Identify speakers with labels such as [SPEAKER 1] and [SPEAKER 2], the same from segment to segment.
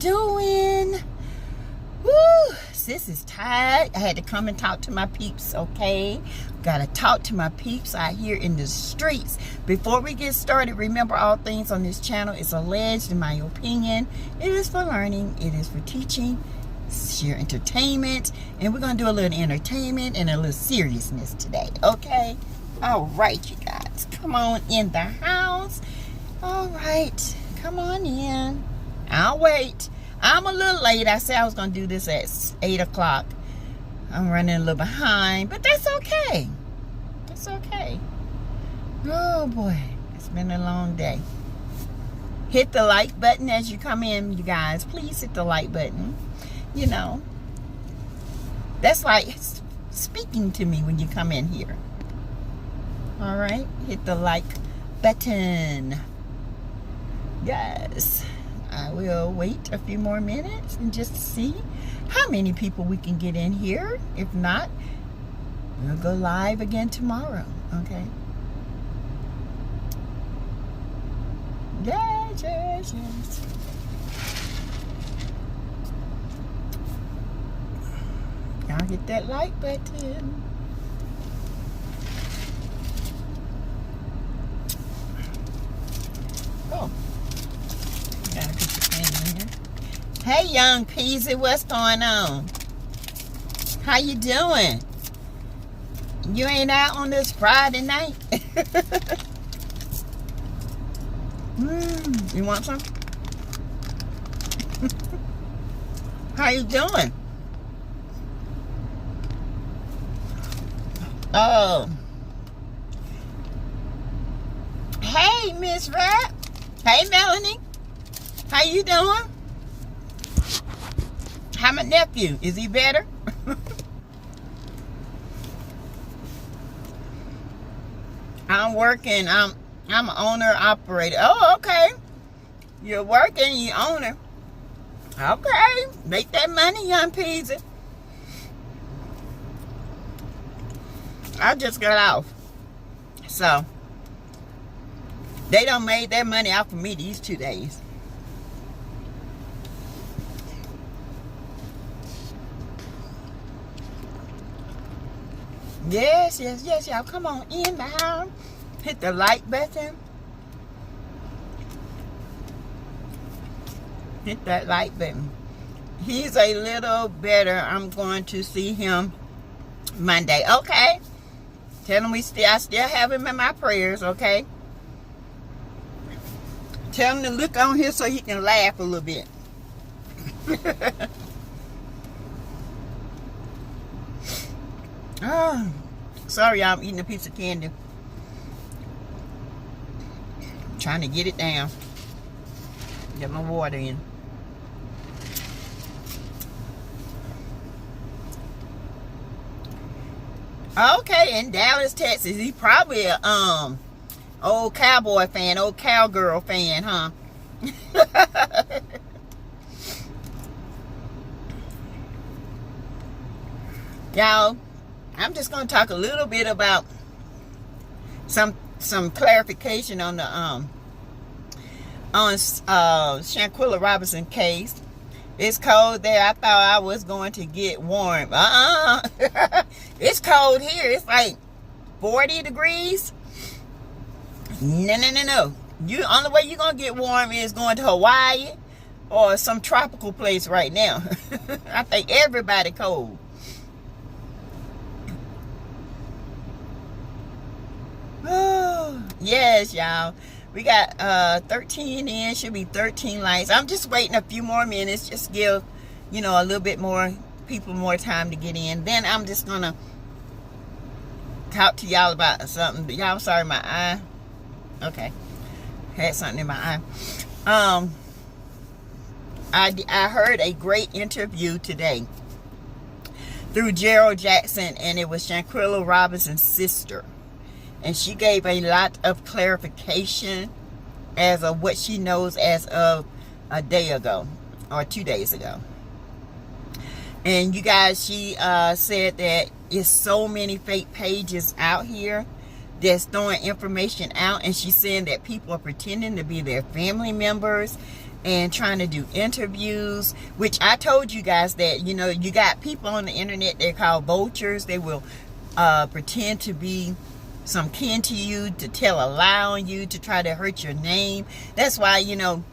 [SPEAKER 1] Doing? Woo! Sis is tired. I had to come and talk to my peeps, okay? Gotta talk to my peeps out here in the streets. Before we get started, remember all things on this channel is alleged, in my opinion. It is for learning. It is for teaching. Sheer entertainment. And we're gonna do a little entertainment and a little seriousness today, okay? All right, you guys. Come on in the house. All right. Come on in. I'll wait. I'm a little late. I said I was going to do this at 8 o'clock. I'm running a little behind, but that's okay. That's okay. Oh, boy. It's been a long day. Hit the like button as you come in, you guys. Please hit the like button. You know, that's like speaking to me when you come in here. All right. Hit the like button. Yes. I will wait a few more minutes and just see how many people we can get in here. If not, we'll go live again tomorrow. Okay. Yes, yes, yes. Y'all hit that like button. Oh. Gotta put the pen in here. Hey, young Peasy, what's going on? How you doing? You ain't out on this Friday night? You want some? How you doing? Oh. Hey, Miss Rat. Hey, Melanie. How you doing? How my nephew? Is he better? I'm working. I'm an owner operator. Oh, okay. You're working. You owner. Okay. Make that money, young Peasy. I just got off. So they done made their money off of me these 2 days. Yes, yes, yes, y'all. Come on in the house. Hit the like button. Hit that like button. He's a little better. I'm going to see him Monday. Okay. Tell him I still have him in my prayers, okay? Tell him to look on here so he can laugh a little bit. Oh, sorry, y'all. I'm eating a piece of candy. I'm trying to get it down. Get my water in. Okay, in Dallas, Texas. He's probably a old cowboy fan, old cowgirl fan, huh? Y'all, I'm just gonna talk a little bit about some clarification on the Shanquella Robinson case. It's cold there. I thought I was going to get warm. It's cold here. It's like 40 degrees. No. Only way you're gonna get warm is going to Hawaii or some tropical place right now. I think everybody cold. Oh, yes, y'all. We got 13 in. Should be 13 lights. I'm just waiting a few more minutes. Just give, a little bit more people more time to get in. Then I'm just gonna talk to y'all about something. Y'all, sorry, my eye. Okay, had something in my eye. I heard a great interview today through Gerald Jackson, and it was Shanquella Robinson's sister. And she gave a lot of clarification as of what she knows as of a day ago or 2 days ago. And you guys, she said that it's so many fake pages out here that's throwing information out. And she's saying that people are pretending to be their family members and trying to do interviews, which I told you guys that, you know, you got people on the internet, they're called vultures. They will pretend to be some kin to you, to tell a lie on you, to try to hurt your name. That's why, you know,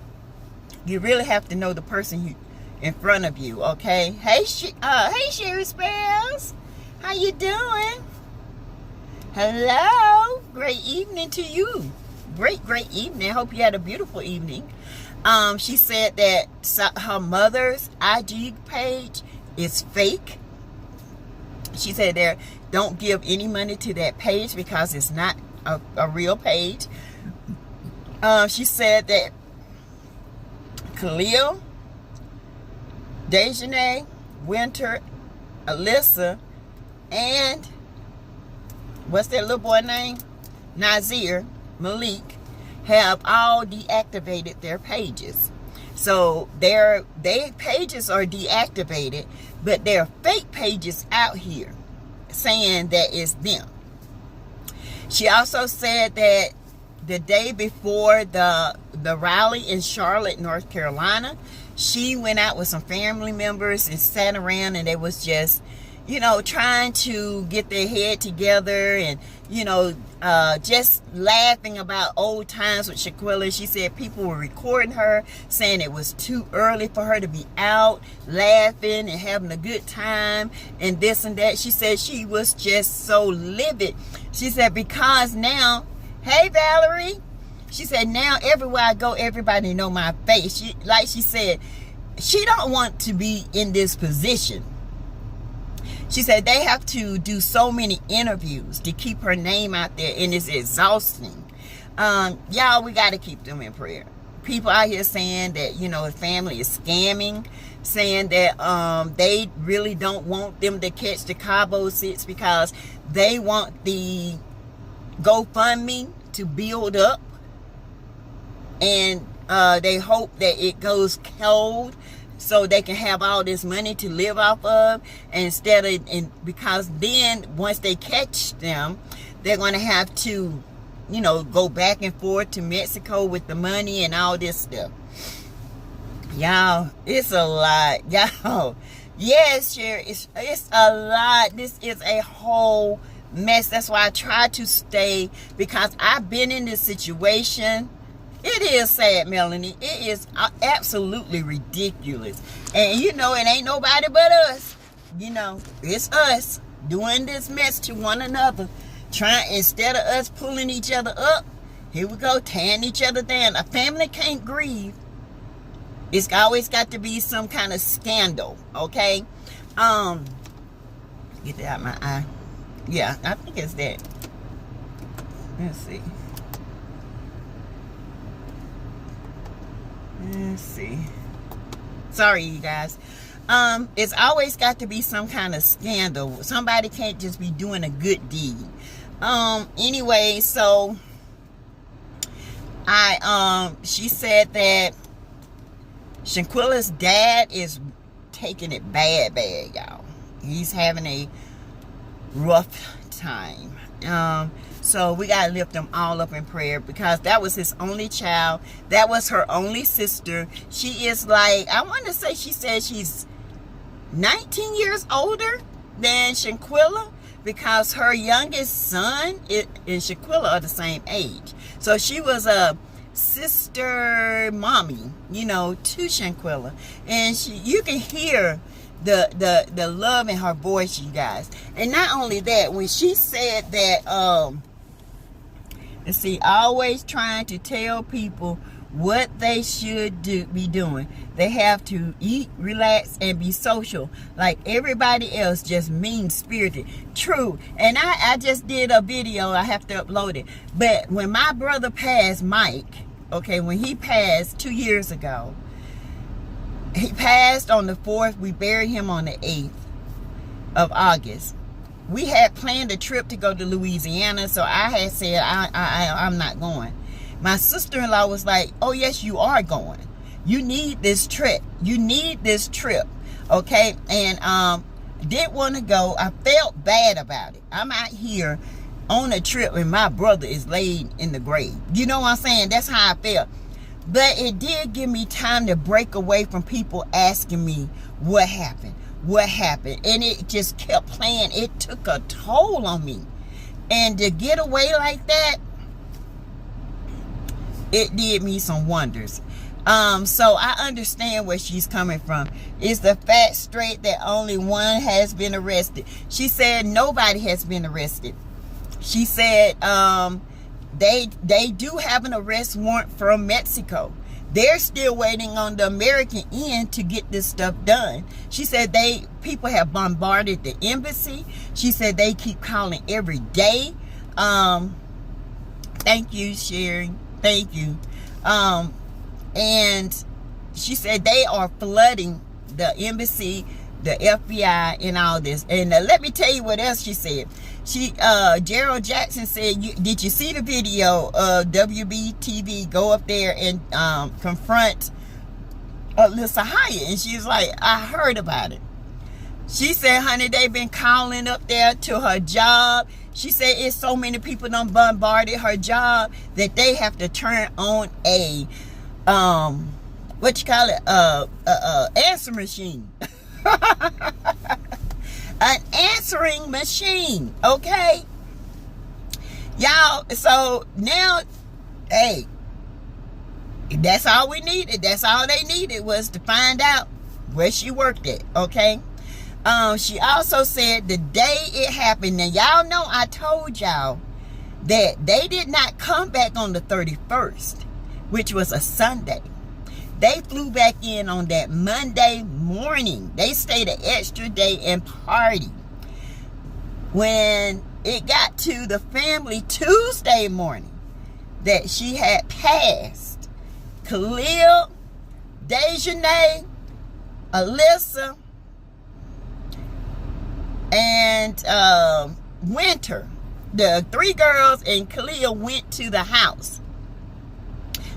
[SPEAKER 1] you really have to know the person in front of you, okay? Hey, Sherry Spells, how you doing? Hello, great evening to you. Great evening. I hope you had a beautiful evening. She said that her mother's IG page is fake. She said there, don't give any money to that page because it's not a real page. She said that Khalil, Dejanay, Winter, Alyssa, and what's that little boy name? Nazir, Malik, have all deactivated their pages. So their pages are deactivated, but there are fake pages out here saying that it's them. She also said that the day before the rally in Charlotte, North Carolina, she went out with some family members and sat around, and they was just, you know, trying to get their head together and, you know, just laughing about old times with Shaquilla. She said people were recording her, saying it was too early for her to be out laughing and having a good time and this and that. She said she was just so livid. She said because now, hey Valerie, she said now everywhere I go, everybody know my face. She said, she don't want to be in this position. She said they have to do so many interviews to keep her name out there, and it's exhausting. Y'all, we got to keep them in prayer. People out here saying that, you know, the family is scamming, saying that they really don't want them to catch the Cabo 6 because they want the GoFundMe to build up, and they hope that it goes cold so they can have all this money to live off of, because then once they catch them, they're going to have to, you know, go back and forth to Mexico with the money and all this stuff. Y'all, it's a lot. Y'all, yes, Sherry, it's a lot. This is a whole mess. That's why I try to stay, because I've been in this situation. It is sad, Melanie. It is absolutely ridiculous. And you know, it ain't nobody but us. You know, it's us doing this mess to one another. Instead of us pulling each other up, here we go, tearing each other down. A family can't grieve. It's always got to be some kind of scandal, okay? Get that out of my eye. Yeah, I think it's that. Let's see. Let's see. Sorry, you guys. It's always got to be some kind of scandal. Somebody can't just be doing a good deed. Anyway, so she said that Shaquilla's dad is taking it bad, y'all. He's having a rough time. So we got to lift them all up in prayer, because that was his only child. That was her only sister. She is like, I want to say, she said she's 19 years older than Shaquilla, because her youngest son and Shaquilla are the same age. So she was a sister mommy, you know, to Shaquilla. And you can hear the love in her voice, you guys. And not only that, when she said that, let's see, always trying to tell people what they should be doing. They have to eat, relax, and be social like everybody else, just mean-spirited. True. And I just did a video. I have to upload it. But when my brother passed, Mike, okay, when he passed 2 years ago, he passed on the 4th. We buried him on the 8th of August. We had planned a trip to go to Louisiana, so I had said I'm not going. My sister-in-law was like, oh yes, you are going. You need this trip. You need this trip. Okay? And didn't want to go. I felt bad about it. I'm out here on a trip and my brother is laid in the grave. You know what I'm saying? That's how I felt. But it did give me time to break away from people asking me what happened. What happened? And it just kept playing. It took a toll on me. And to get away like that, it did me some wonders. So I understand where she's coming from. It's the fact straight that only one has been arrested. She said nobody has been arrested. She said they do have an arrest warrant from Mexico. They're still waiting on the American end to get this stuff done. She said people have bombarded the embassy. She said they keep calling every day. Thank you, Sherry. Thank you. And she said they are flooding the embassy, the FBI, and all this. And let me tell you what else she said. Gerald Jackson said, did you see the video of WBTV go up there and confront Alyssa Hyatt? And she's like, I heard about it. She said, honey, they've been calling up there to her job. She said it's so many people done bombarded her job that they have to turn on a answer machine. An answering machine, okay? Y'all, so now, hey, that's all we needed. That's all they needed was to find out where she worked at, okay? She also said the day it happened, now y'all know I told y'all that they did not come back on the 31st, which was a Sunday. They flew back in on that Monday morning. They stayed an extra day and partied. When it got to the family Tuesday morning that she had passed, Khalil, Dejanay, Alyssa, and Winter, the three girls and Khalil went to the house.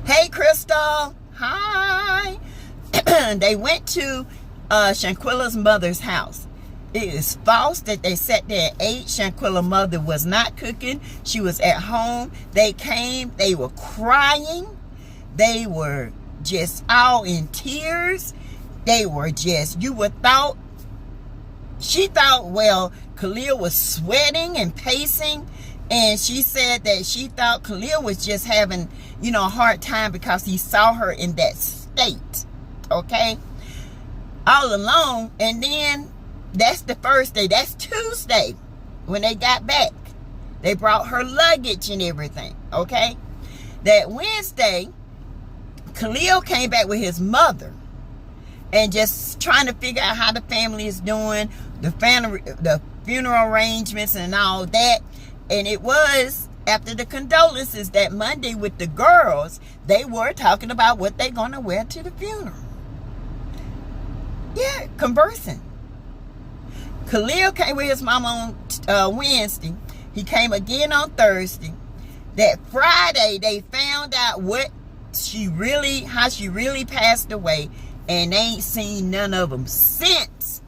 [SPEAKER 1] Hey, Crystal. Hi. They went to Shanquilla's mother's house. It is false that they sat there and ate. Shanquilla's mother was not cooking. She was at home. They came. They were crying. They were just all in tears. They were just, she thought, well, Khalil was sweating and pacing. And she said that she thought Khalil was just having, a hard time because he saw her in that state. Okay? All alone. And then that's the first day. That's Tuesday when they got back. They brought her luggage and everything. Okay? That Wednesday, Khalil came back with his mother and just trying to figure out how the family is doing, the funeral arrangements and all that. And it was after the condolences that Monday with the girls, they were talking about what they're going to wear to the funeral. Yeah, conversing. Khalil came with his mom on Wednesday. He came again on Thursday. That Friday, they found out how she really passed away. And they ain't seen none of them since.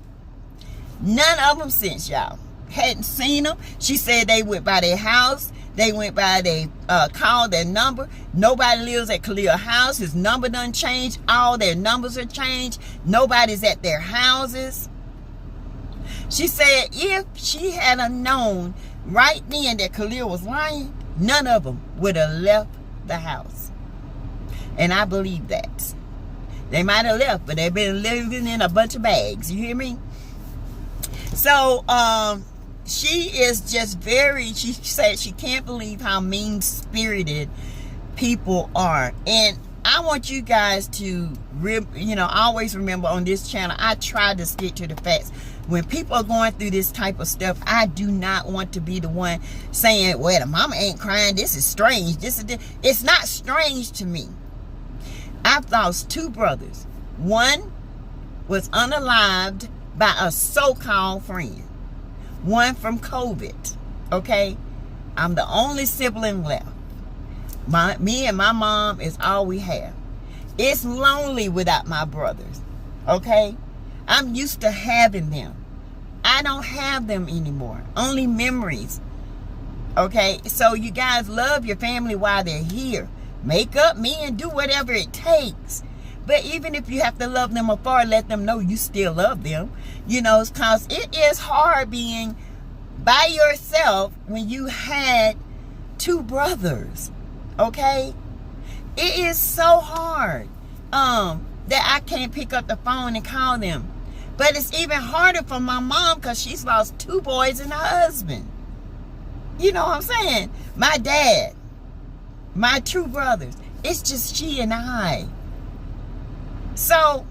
[SPEAKER 1] None of them since, y'all. Hadn't seen them. She said they went by their house. They went by, they called their number. Nobody lives at Khalil's house. His number done changed. All their numbers are changed. Nobody's at their houses. She said if she had known right then that Khalil was lying, none of them would have left the house. And I believe that. They might have left, but they've been living in a bunch of bags. You hear me? So, she is just she said she can't believe how mean-spirited people are. And I want you guys to, always remember on this channel, I try to stick to the facts. When people are going through this type of stuff, I do not want to be the one saying, well, the mama ain't crying. This is strange. It's not strange to me. I've lost two brothers. One was unalived by a so-called friend. One from COVID. Okay? I'm the only sibling left. Me and my mom is all we have. It's lonely without my brothers. Okay? I'm used to having them. I don't have them anymore. Only memories. Okay? So you guys love your family while they're here. make up me and do whatever it takes. But even if you have to love them afar, let them know you still love them. Because it is hard being by yourself when you had two brothers. Okay? It is so hard that I can't pick up the phone and call them. But it's even harder for my mom because she's lost two boys and a husband. You know what I'm saying? My dad, my two brothers. It's just she and I. So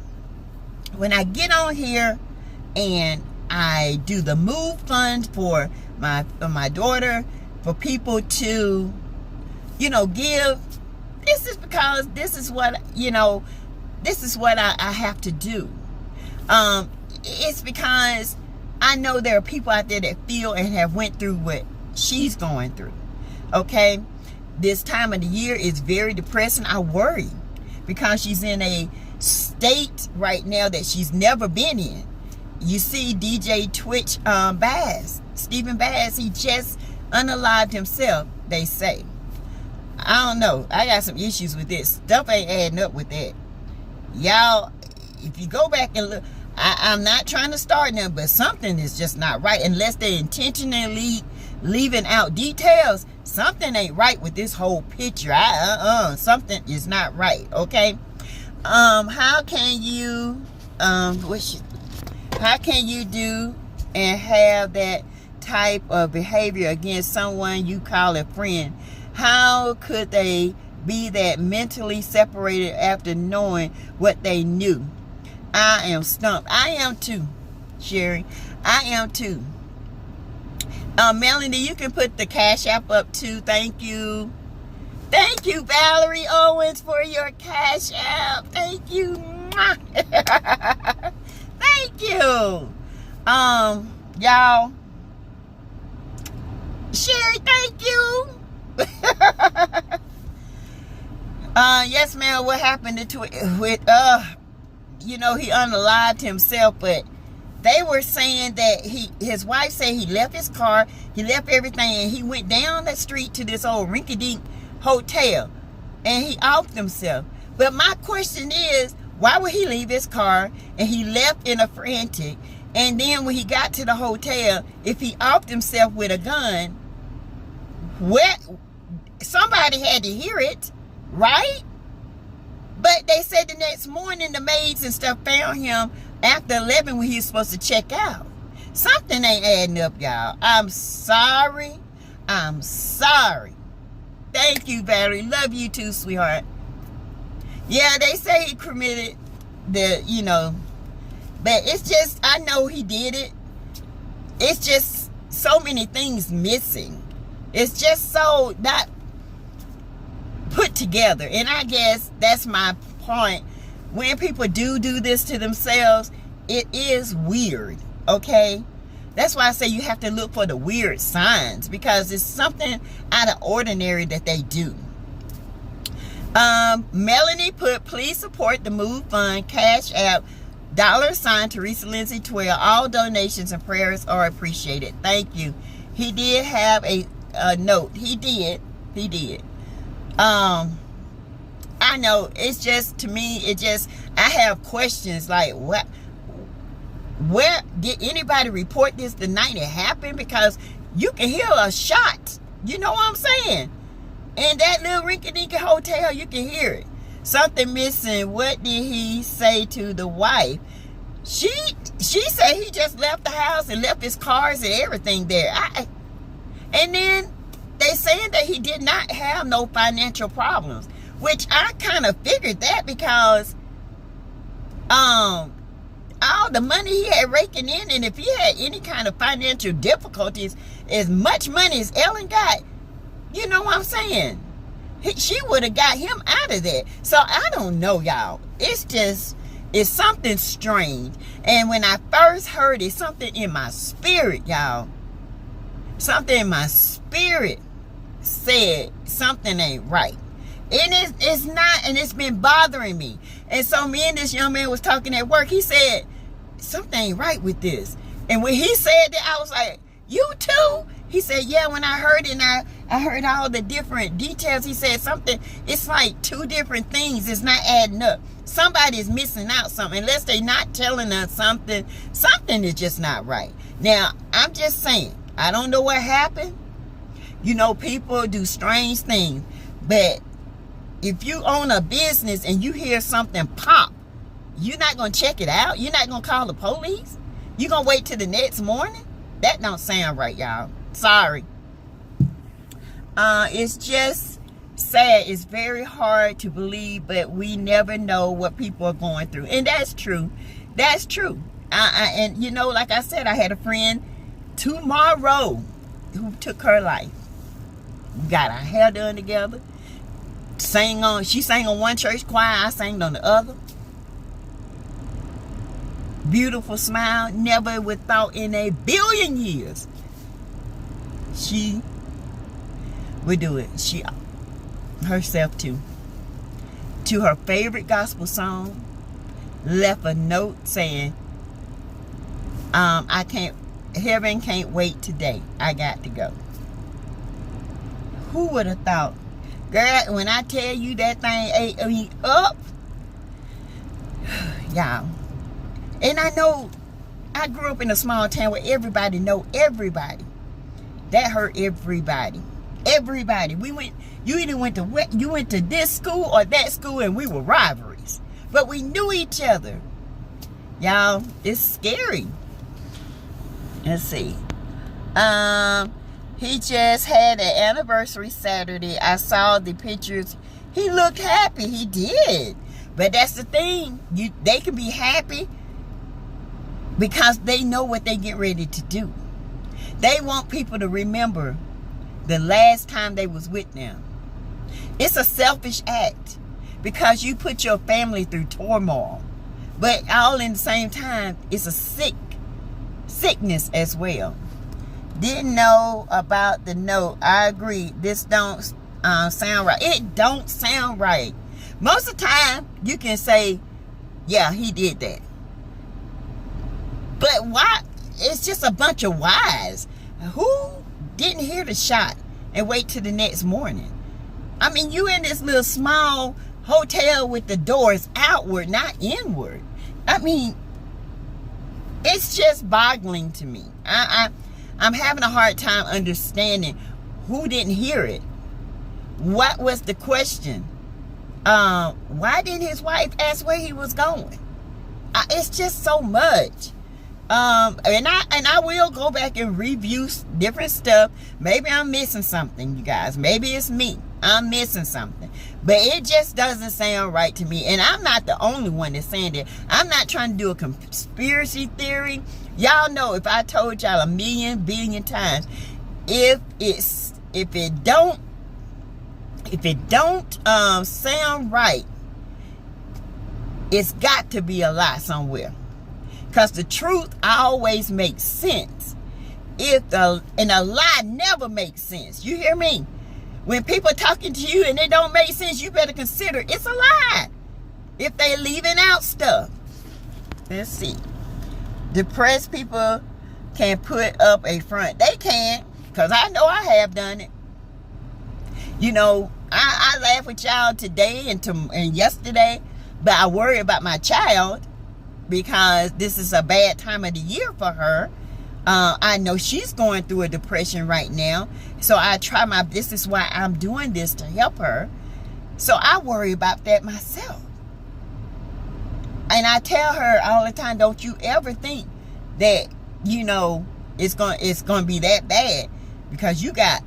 [SPEAKER 1] when I get on here and I do the move fund for my daughter, for people to, give, this is because this is what I have to do. It's because I know there are people out there that feel and have went through what she's going through. Okay? This time of the year is very depressing. I worry because she's in a state right now that she's never been in. You see DJ Twitch Bass, Stephen Bass, he just unalived himself, they say. I don't know. I got some issues with this. Stuff ain't adding up with that. Y'all, if you go back and look, I'm not trying to start them, but something is just not right. Unless they intentionally leaving out details, something ain't right with this whole picture. Something is not right, okay? How can you do and have that type of behavior against someone you call a friend? How could they be that mentally separated after knowing what they knew? I am stumped. I am too, Sherry. I am too. Melanie, you can put the Cash App up too. Thank you. Thank you, Valerie Owens, for your Cash App. Thank you. Thank you. Y'all. Sherry, thank you. Yes, ma'am. What happened to he unalived himself, but they were saying that his wife said he left his car, he left everything, and he went down the street to this old rinky-dink hotel, and he offed himself. But my question is, why would he leave his car and he left in a frantic, and then when he got to the hotel, if he offed himself with a gun, somebody had to hear it, right? But they said the next morning the maids and stuff found him after 11 when he was supposed to check out. Something ain't adding up, y'all. I'm sorry. Thank you, Valerie. Love you too, sweetheart. Yeah, they say he committed but it's just, I know he did it. It's just so many things missing. It's just so not put together. And I guess that's my point. When people do this to themselves, it is weird, okay? That's why I say you have to look for the weird signs, because it's something out of ordinary that they do. Melanie put, please support the Move Fund Cash App, $ Teresa Lindsay 12. All donations and prayers are appreciated. Thank you. He did have a note. He did. I know, it's just, to me, I have questions like, where did anybody report this the night it happened? Because you can hear a shot, you know what I'm saying? In that little rinky-dinky hotel, you can hear it. Something missing. What did he say to the wife? She said he just left the house and left his cars and everything there. And then they saying that he did not have no financial problems, which I kind of figured that, because all the money he had raking in, and if he had any kind of financial difficulties, as much money as Ellen got, you know what I'm saying? She would have got him out of there. So I don't know, y'all. It's something strange. And when I first heard it, something in my spirit, y'all, something in my spirit said something ain't right. And it's not, and it's been bothering me. And so me and this young man was talking at work. He said, something ain't right with this. And when he said that, I was like, you too? He said, yeah, when I heard it, and I heard all the different details, he said something, it's like two different things. It's not adding up. Somebody is missing out something. Unless they're not telling us something, something is just not right. Now, I'm just saying, I don't know what happened. You know, people do strange things. But if you own a business and you hear something pop, you're not going to check it out? You're not going to call the police? You're going to wait till the next morning? That don't sound right, y'all. Sorry. It's just sad. It's very hard to believe, but we never know what people are going through. And that's true. That's true. And, you know, like I said, I had a friend tomorrow who took her life. We got our hair done together. She sang on one church choir. I sang on the other. Beautiful smile. Never would thought in a billion years she would do it. She herself to her favorite gospel song, left a note saying, heaven can't wait today. I got to go. Who would have thought? Girl, when I tell you that thing ate me up, y'all. And I know I grew up in a small town where everybody know everybody. That hurt everybody. Everybody. You either went to this school or that school, and we were rivalries. But we knew each other. Y'all, it's scary. Let's see. He just had an anniversary Saturday. I saw the pictures. He looked happy. He did. But that's the thing. They can be happy because they know what they get ready to do. They want people to remember the last time they was with them. It's a selfish act because you put your family through turmoil. But all in the same time, it's a sickness as well. Didn't know about the note. I agree. This don't sound right. It don't sound right. Most of the time, you can say, yeah, he did that. But why? It's just a bunch of whys. Who didn't hear the shot and wait till the next morning? I mean, you in this little small hotel with the doors outward, not inward. I mean, it's just boggling to me. I'm having a hard time understanding who didn't hear it. What was the question? Why didn't his wife ask where he was going? It's just so much. And I will go back and review different stuff. Maybe I'm missing something, you guys. Maybe it's me. I'm missing something. But it just doesn't sound right to me. And I'm not the only one that's saying that. I'm not trying to do a conspiracy theory. Y'all know, if I told y'all a million, billion times, if it don't sound right, it's got to be a lie somewhere. Because the truth always makes sense. And a lie never makes sense. You hear me? When people are talking to you and it don't make sense, you better consider it's a lie. If they leaving out stuff. Let's see. Depressed people can put up a front. They can. Because I know I have done it. You know, I laugh with y'all today and yesterday. But I worry about my child. Because this is a bad time of the year for her. I know she's going through a depression right now. So this is why I'm doing this, to help her. So I worry about that myself. And I tell her all the time, don't you ever think that, you know, it's going to be that bad. Because you got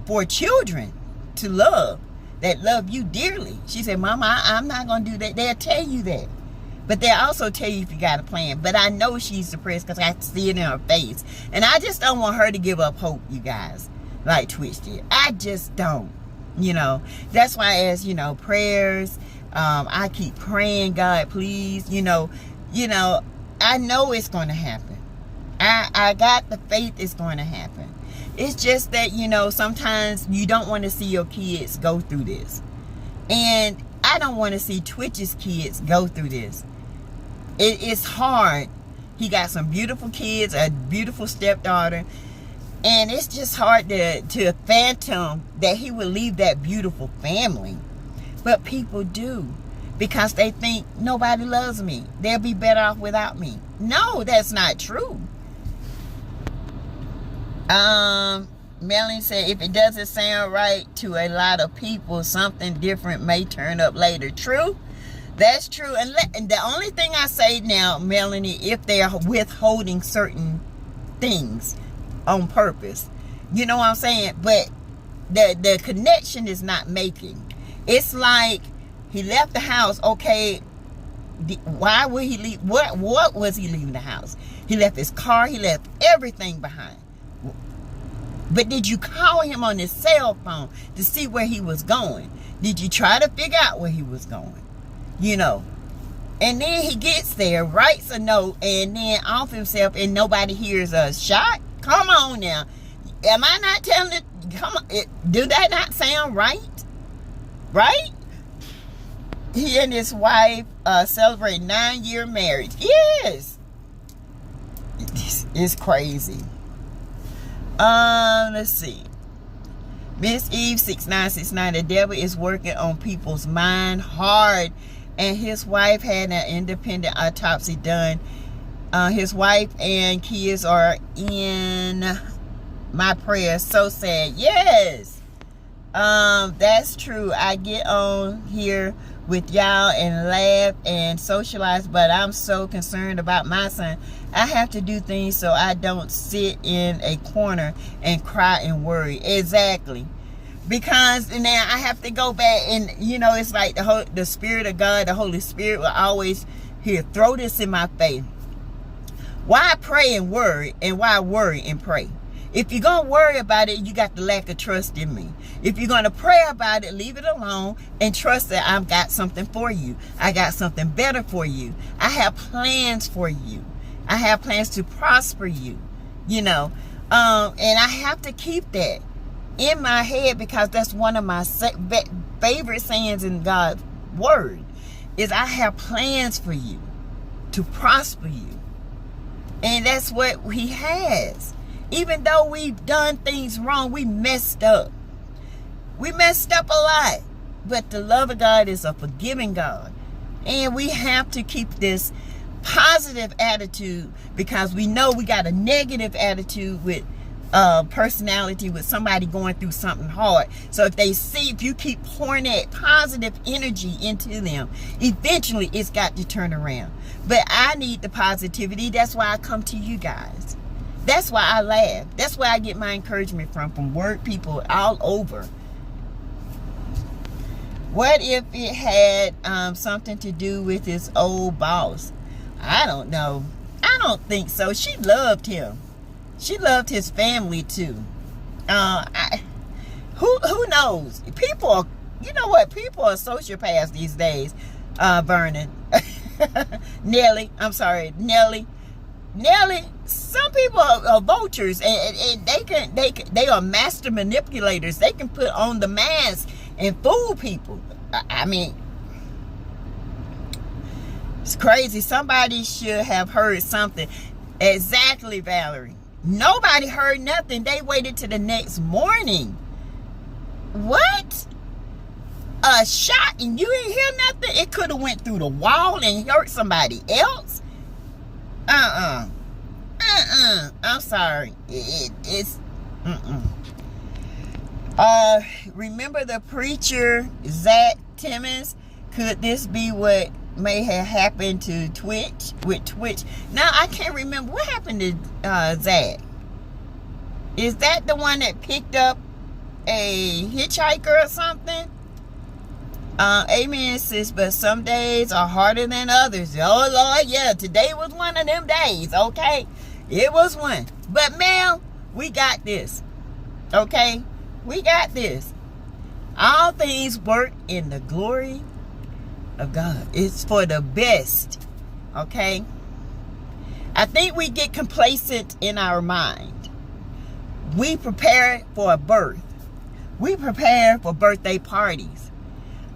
[SPEAKER 1] 4 children to love that love you dearly. She said, Mama, I'm not going to do that. They'll tell you that. But they'll also tell you if you got a plan. But I know she's depressed because I see it in her face. And I just don't want her to give up hope, you guys. Like Twitch did. I just don't. You know. That's why as, you know, prayers. I keep praying, God, please. You know, I know it's going to happen. I got the faith it's going to happen. It's just that, you know, sometimes you don't want to see your kids go through this. And I don't want to see Twitch's kids go through this. It's hard. He got some beautiful kids, a beautiful stepdaughter. And it's just hard to fathom that he would leave that beautiful family. But people do, because they think nobody loves me. They'll be better off without me. No, that's not true. Melanie said, if it doesn't sound right to a lot of people, something different may turn up later. True. That's true. And the only thing I say now, Melanie, if they are withholding certain things on purpose, you know what I'm saying? But the connection is not making. It's like he left the house. Okay, why would he leave? What was he leaving the house? He left his car. He left everything behind. But did you call him on his cell phone to see where he was going? Did you try to figure out where he was going? You know. And then he gets there, writes a note, and then off himself, and nobody hears a shot? Come on now. Am I not telling it? Come on. Do that not sound right? Right? He and his wife celebrate 9-year marriage. Yes. It's crazy. Let's see. Miss Eve 6969. The devil is working on people's mind hard, and his wife had an independent autopsy done. His wife and kids are in my prayers. So sad. Yes. That's true. I get on here with y'all and laugh and socialize, but I'm so concerned about my son. I have to do things so I don't sit in a corner and cry and worry. Exactly. Because now I have to go back, and you know, it's like the Spirit of God, the Holy Spirit will always throw this in my face. Why pray and worry, and why worry and pray? If you're going to worry about it, you got the lack of trust in me. If you're going to pray about it, leave it alone and trust that I've got something for you. I got something better for you. I have plans for you. I have plans to prosper you, you know. And I have to keep that in my head, because that's one of my favorite sayings in God's word, is I have plans for you to prosper you. And that's what he has. Even though we've done things wrong, we messed up. We messed up a lot. But the love of God is a forgiving God. And we have to keep this positive attitude, because we know we got a negative attitude with personality, with somebody going through something hard. So if you keep pouring that positive energy into them, eventually it's got to turn around. But I need the positivity. That's why I come to you guys. That's why I laugh. That's where I get my encouragement from work, people all over. What if it had something to do with his old boss? I don't know. I don't think so. She loved him. She loved his family too. Who knows? People are, you know what? People are sociopaths these days. Vernon. Nelly. Some people are vultures, and they are master manipulators. They can put on the mask and fool people. I mean, it's crazy. Somebody should have heard something. Exactly, Valerie. Nobody heard nothing. They waited till the next morning. What? A shot and you didn't hear nothing? It could have went through the wall and hurt somebody else. I'm sorry. It's remember the preacher Zach Timmons? Could this be what may have happened to Twitch? Now I can't remember what happened to Zach. Is that the one that picked up a hitchhiker or something? Amen, sis. But some days are harder than others. Oh Lord, yeah. Today was one of them days. Okay, it was one. But Mel, we got this. Okay, we got this. All things work in the glory of God. It's for the best. Okay. I think we get complacent in our mind. We prepare for a birth. We prepare for birthday parties.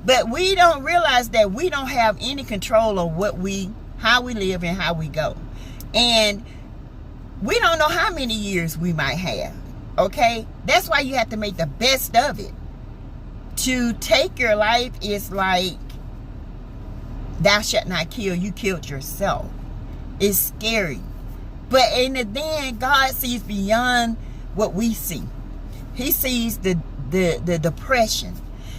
[SPEAKER 1] But we don't realize that we don't have any control of how we live and how we go. And we don't know how many years we might have. Okay? That's why you have to make the best of it. To take your life is like, thou shalt not kill. You killed yourself. It's scary. But in the end, God sees beyond what we see. He sees the depression.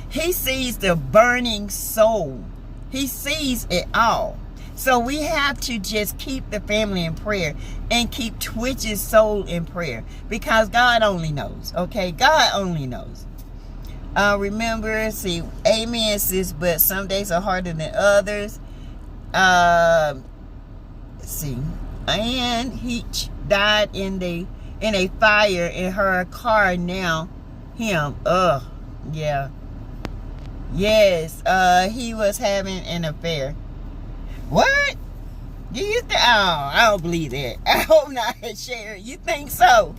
[SPEAKER 1] He sees the burning soul. He sees it all. So we have to just keep the family in prayer and keep Twitch's soul in prayer, because God only knows. Okay? God only knows. Remember, see, amen, sis, but some days are harder than others. See, and he died in a fire in her car. Now him, yeah, yes, he was having an affair. What? Do you think? Oh, I don't believe that. I hope not, Sherry. You think so?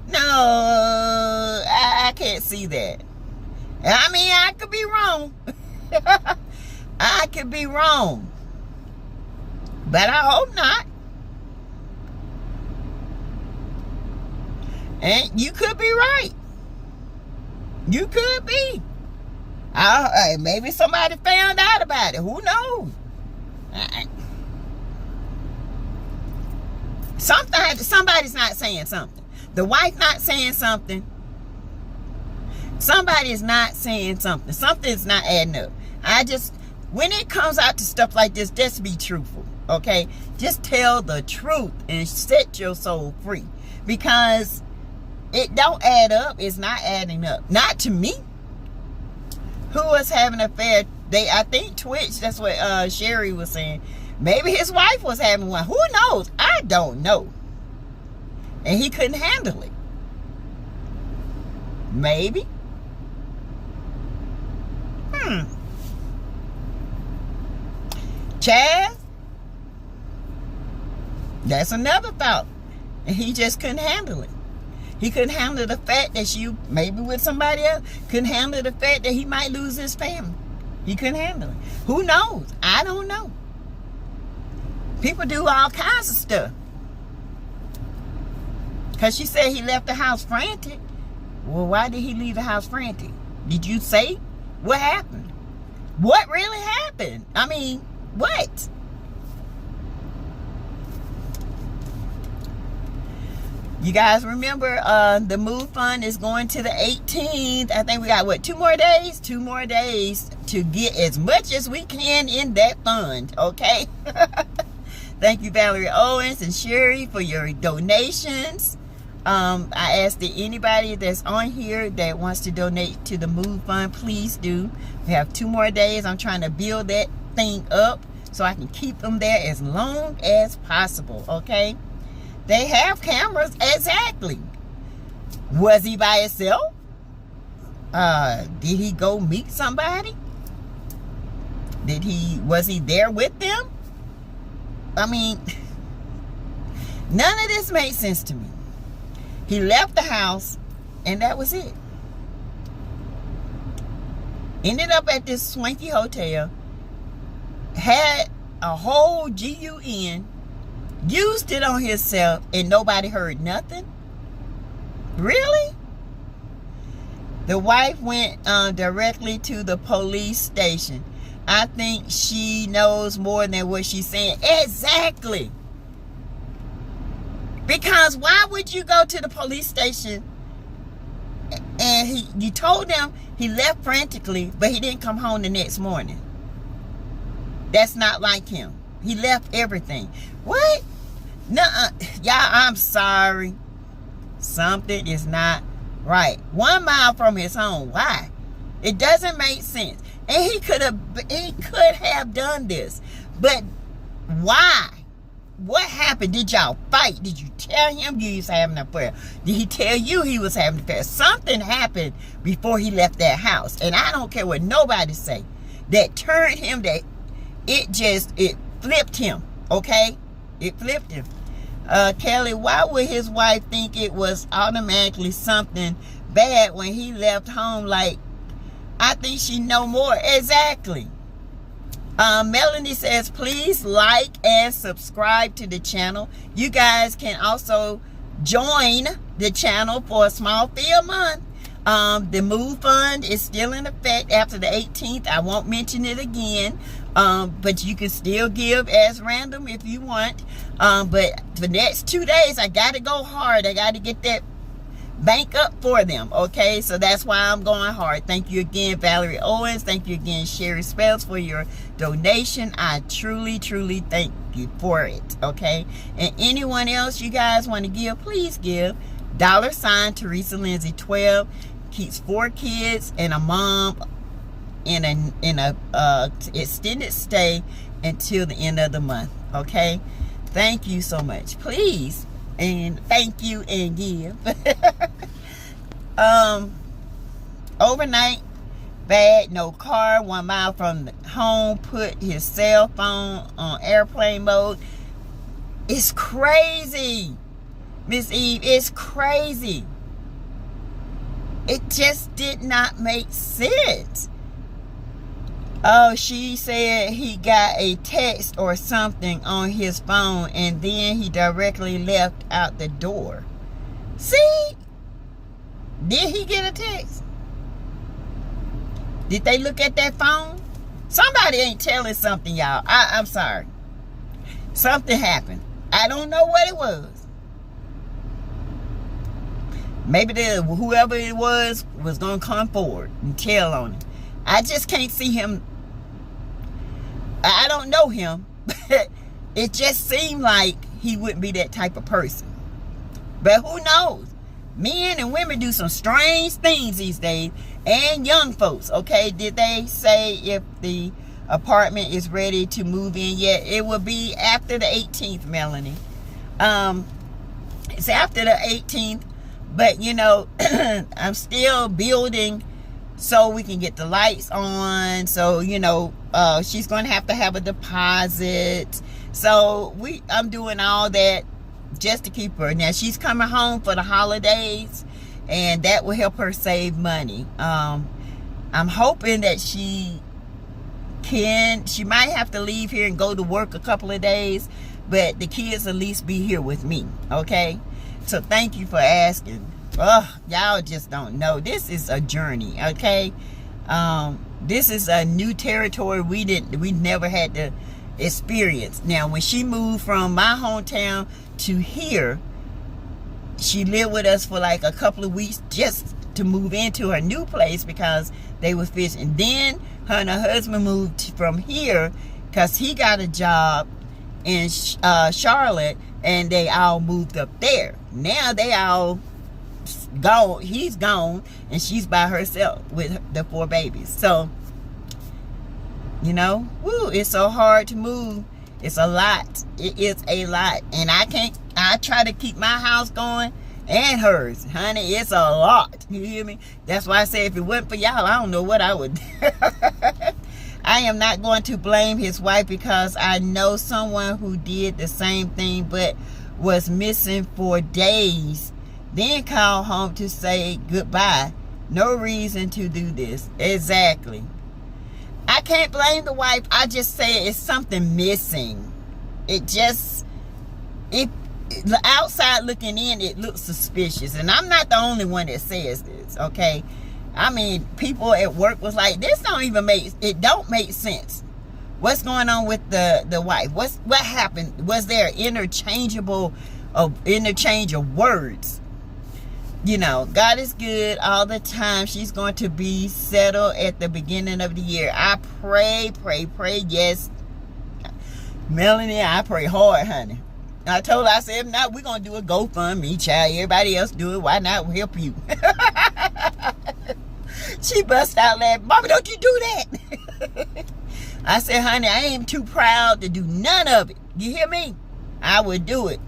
[SPEAKER 1] No, I can't see that. I mean, I could be wrong. I could be wrong. But I hope not. And you could be right. You could be. Maybe somebody found out about it. Who knows? Somebody's not saying something. The wife not saying something. Somebody is not saying something. Something's not adding up. When it comes out to stuff like this, just be truthful. Okay? Just tell the truth and set your soul free. Because it don't add up. It's not adding up. Not to me. Who was having an affair? I think Twitch, that's what Sherry was saying. Maybe his wife was having one. Who knows? I don't know. And he couldn't handle it. Maybe. Chaz? That's another thought. And he just couldn't handle it. He couldn't handle the fact that you, maybe with somebody else, couldn't handle the fact that he might lose his family. He couldn't handle it. Who knows? I don't know. People do all kinds of stuff. Because she said he left the house frantic. Well, why did he leave the house frantic? Did you say what happened? What really happened? I mean, what? You guys remember the Move Fund is going to the 18th. I think we got, what, 2 more days? 2 more days to get as much as we can in that fund, okay? Thank you, Valerie Owens and Sherry, for your donations. I asked that anybody that's on here that wants to donate to the Move Fund, please do. We have 2 more days. I'm trying to build that thing up so I can keep them there as long as possible, okay? They have cameras, exactly. Was he by himself? Did he go meet somebody? Was he there with them? I mean, none of this made sense to me. He left the house, and that was it. Ended up at this swanky hotel, had a whole GUN, used it on himself, and nobody heard nothing? Really? The wife went directly to the police station. I think she knows more than what she's saying. Exactly. Because why would you go to the police station and you told them he left frantically, but he didn't come home the next morning? That's not like him. He left everything. What? Nuh-uh. Y'all, I'm sorry. Something is not right. 1 mile from his home. Why? It doesn't make sense. And he could have done this. But why? What happened? Did y'all fight? Did you tell him you was having an affair? Did he tell you he was having an affair? Something happened before he left that house. And I don't care what nobody say. That turned him, that it flipped him. Okay? It flipped him. Kelly, why would his wife think it was automatically something bad when he left home? Like, I think she know more. Exactly. Melanie says, please like and subscribe to the channel. You guys can also join the channel for a small fee a month. The Move Fund is still in effect after the 18th. I won't mention it again. But you can still give as random if you want. But the next 2 days, I got to go hard. I got to get that bank up for them. Okay, so that's why I'm going hard. Thank you again, Valerie Owens. Thank you again, Sherry Spells, for your donation. I truly thank you for it. Okay, and anyone else you guys want to give, please give. $ Teresa Lindsay 12 keeps 4 kids and a mom in a extended stay until the end of the month. Okay, thank you so much. Please and thank you and give. Overnight bag, no car, 1 mile from the home, put his cell phone on airplane mode. It's crazy, Miss Eve. It's crazy. It just did not make sense. Oh, she said he got a text or something on his phone and then he directly left out the door. See? Did he get a text? Did they look at that phone? Somebody ain't telling something, y'all. I'm sorry. Something happened. I don't know what it was. Maybe whoever it was going to come forward and tell on it. I just can't see him. I don't know him. It just seemed like he wouldn't be that type of person. But who knows? Men and women do some strange things these days. And young folks, okay? Did they say if the apartment is ready to move in yet? It will be after the 18th, Melanie. It's after the 18th. But, you know, I'm still building so we can get the lights on. So, you know, she's going to have a deposit. So I'm doing all that just to keep her. Now, she's coming home for the holidays, and that will help her save money. I'm hoping that she might have to leave here and go to work a couple of days, but the kids at least be here with me, okay? So thank you for asking. Y'all just don't know. This is a journey, okay? This is a new territory we never had to experience. Now, when she moved from my hometown to here, she lived with us for like a couple of weeks just to move into her new place because they were fishing. Then her and her husband moved from here because he got a job in Charlotte, and they all moved up there. Now they all gone. He's gone, and she's by herself with the 4 babies. So, you know, it's so hard to move. It's a lot. It is a lot. And I try to keep my house going and hers. Honey, it's a lot. You hear me? That's why I say if it wasn't for y'all, I don't know what I would do. I am not going to blame his wife because I know someone who did the same thing but was missing for days. Then called home to say goodbye. No reason to do this. Exactly. I can't blame the wife. I just say it's something missing. The outside looking in, it looks suspicious. And I'm not the only one that says this, okay? I mean, people at work was like, this don't make sense. What's going on with the wife? What happened? Was there interchange of words? You know, God is good all the time. She's going to be settled at the beginning of the year. I pray. Yes, Melanie, I pray hard, honey. I told her, I said, if not, we're going to do a GoFundMe, child. Everybody else do it. Why not help you? She bust out laughing. Mama, don't you do that. I said, honey, I ain't too proud to do none of it. You hear me? I would do it.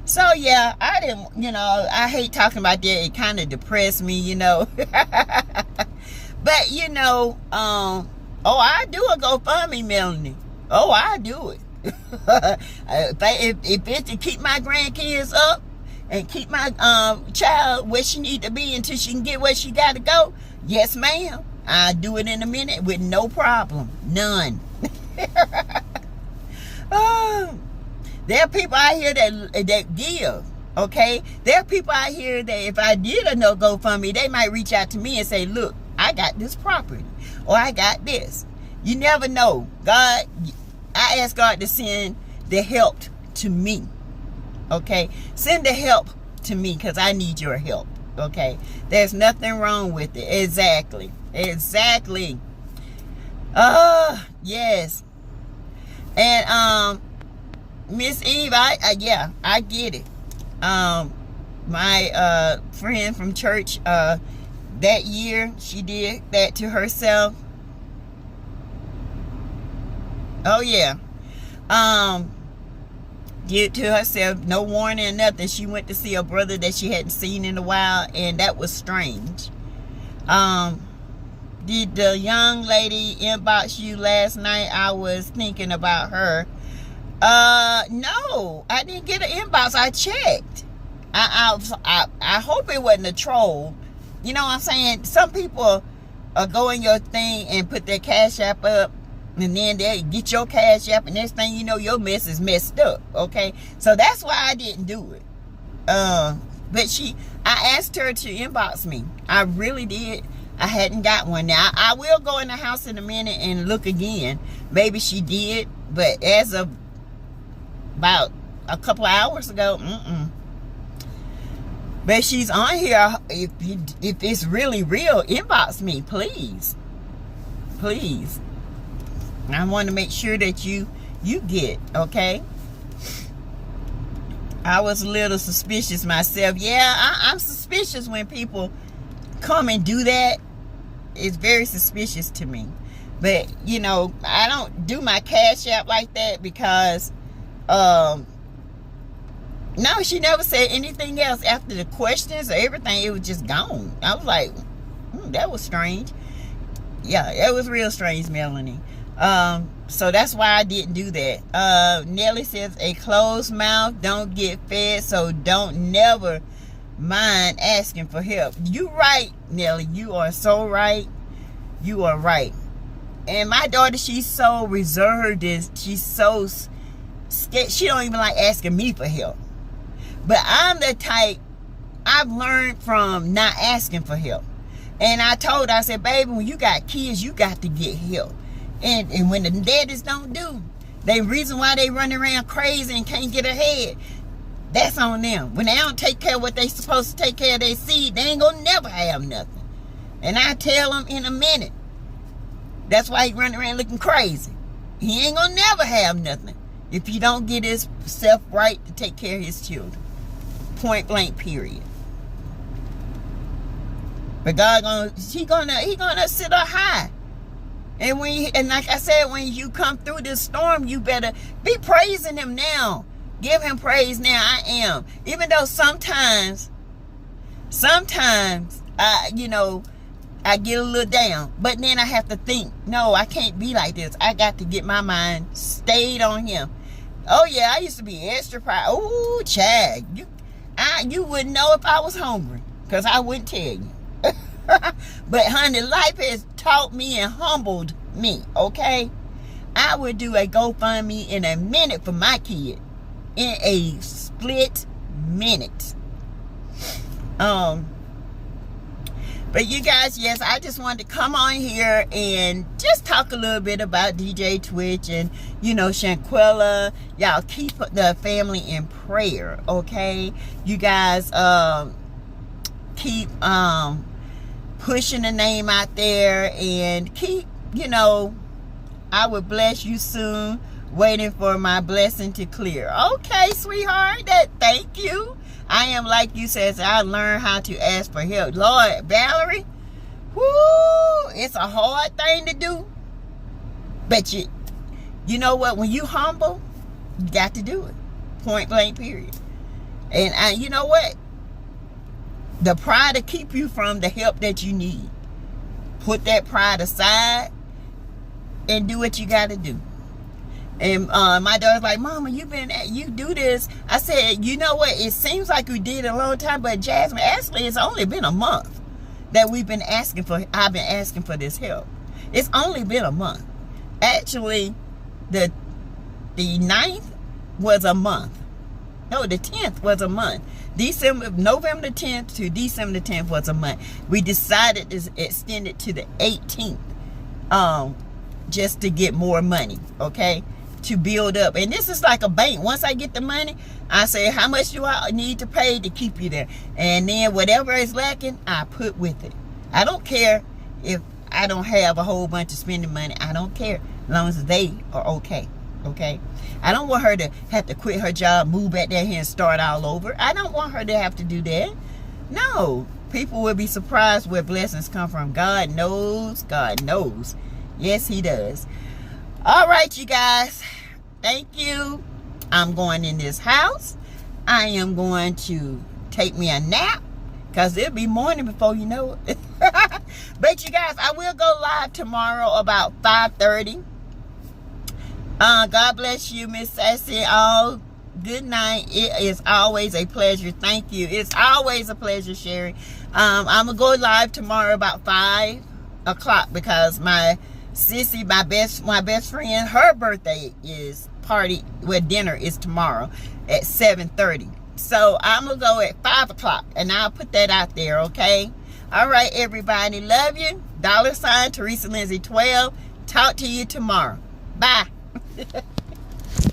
[SPEAKER 1] So yeah, I didn't, I hate talking about that. It kind of depressed me, But, I do a GoFundMe, Melanie. Oh, I do it. if it to keep my grandkids up and keep my child where she need to be until she can get where she got to go, yes, ma'am. I do it in a minute with no problem. None. There are people out here that give. Okay, there are people out here that if I did a no GoFundMe, they might reach out to me and say, look, I got this property, or I got this. You never know. I ask God to send the help to me. Okay, send the help to me, because I need your help. Okay, there's nothing wrong with it. Exactly. Yes. And Miss Eve, I get it. My friend from church, that year, she did that to herself. Oh yeah. Did to herself, no warning or nothing. She went to see a brother that she hadn't seen in a while, and that was strange. Did the young lady inbox you last night? I was thinking about her. No, I didn't get an inbox. I checked. I hope it wasn't a troll. You know what I'm saying? Some people go in your thing and put their Cash App up, and then they get your Cash App, and next thing you know, your mess is messed up. Okay, so that's why I didn't do it. But I asked her to inbox me. I really did. I hadn't got one. Now I will go in the house in a minute and look again. Maybe she did, but as of about a couple of hours ago, But she's on here. If it's really real, inbox me, please. I want to make sure that you get, okay? I was a little suspicious myself. Yeah, I'm suspicious when people come and do that. It's very suspicious to me. But, you know, I don't do my Cash App like that because, no, she never said anything else after the questions or everything. It was just gone. I was like, that was strange. Yeah, it was real strange, Melanie. So that's why I didn't do that. Nelly says, a closed mouth don't get fed, so don't never mind asking for help. You right, Nelly. You are so right. You are right. And my daughter, she's so reserved, and she's so scared. She don't even like asking me for help. But I'm the type, I've learned from not asking for help. And I told her, I said, baby, when you got kids, you got to get help. And when the daddies don't do, the reason why they run around crazy and can't get ahead, that's on them. When they don't take care of what they supposed to take care of their seed, they ain't gonna never have nothing. And I tell them in a minute. That's why he running around looking crazy. He ain't gonna never have nothing if he don't get himself right to take care of his children. Point blank, period. But God he gonna sit up high. And like I said, when you come through this storm, you better be praising him now. Give him praise now. I am. Even though sometimes I get a little down. But then I have to think, no, I can't be like this. I got to get my mind stayed on him. Oh yeah, I used to be extra proud. Oh, Chad, you wouldn't know if I was hungry, because I wouldn't tell you. But honey, life has taught me and humbled me, okay? I would do a GoFundMe in a minute for my kid. In a split minute. But you guys, yes, I just wanted to come on here and just talk a little bit about DJ Twitch and, Shanquella. Y'all keep the family in prayer, okay? You guys keep pushing the name out there, and keep, I will bless you soon. Waiting for my blessing to clear. Okay, sweetheart. Thank you. I am like you, says I learned how to ask for help. Lord, Valerie, whoo, it's a hard thing to do. But you know what? When you humble, you got to do it. Point blank, period. And you know what? The pride to keep you from the help that you need. Put that pride aside and do what you got to do. And my daughter's like, Mama, you do this. I said, you know what? It seems like we did it a long time, but Jasmine, actually, it's only been a month that I've been asking for this help. It's only been a month. Actually, the 9th was a month. No, the 10th was a month. November the 10th to December the 10th was a month. We decided to extend it to the 18th, just to get more money, okay, to build up. And this is like a bank. Once I get the money, I say, how much do I need to pay to keep you there? And then whatever is lacking, I put with it. I don't care if I don't have a whole bunch of spending money. I don't care, as long as they are okay. Okay, I don't want her to have to quit her job, move back there here and start all over. I don't want her to have to do that. No, people will be surprised where blessings come from. God knows. God knows. Yes, he does. All right, you guys. Thank you. I'm going in this house. I am going to take me a nap, because it'll be morning before you know it. But you guys, I will go live tomorrow about 5:30. God bless you, Miss Sassy. All good night. It is always a pleasure. Thank you. It's always a pleasure sharing. I'm gonna go live tomorrow about 5 o'clock, because my sissy, my best friend, her birthday is dinner is tomorrow at 7:30. So I'm gonna go at 5 o'clock, and I'll put that out there. Okay. All right, everybody. Love you. $Teresa Lindsay 12. Talk to you tomorrow. Bye.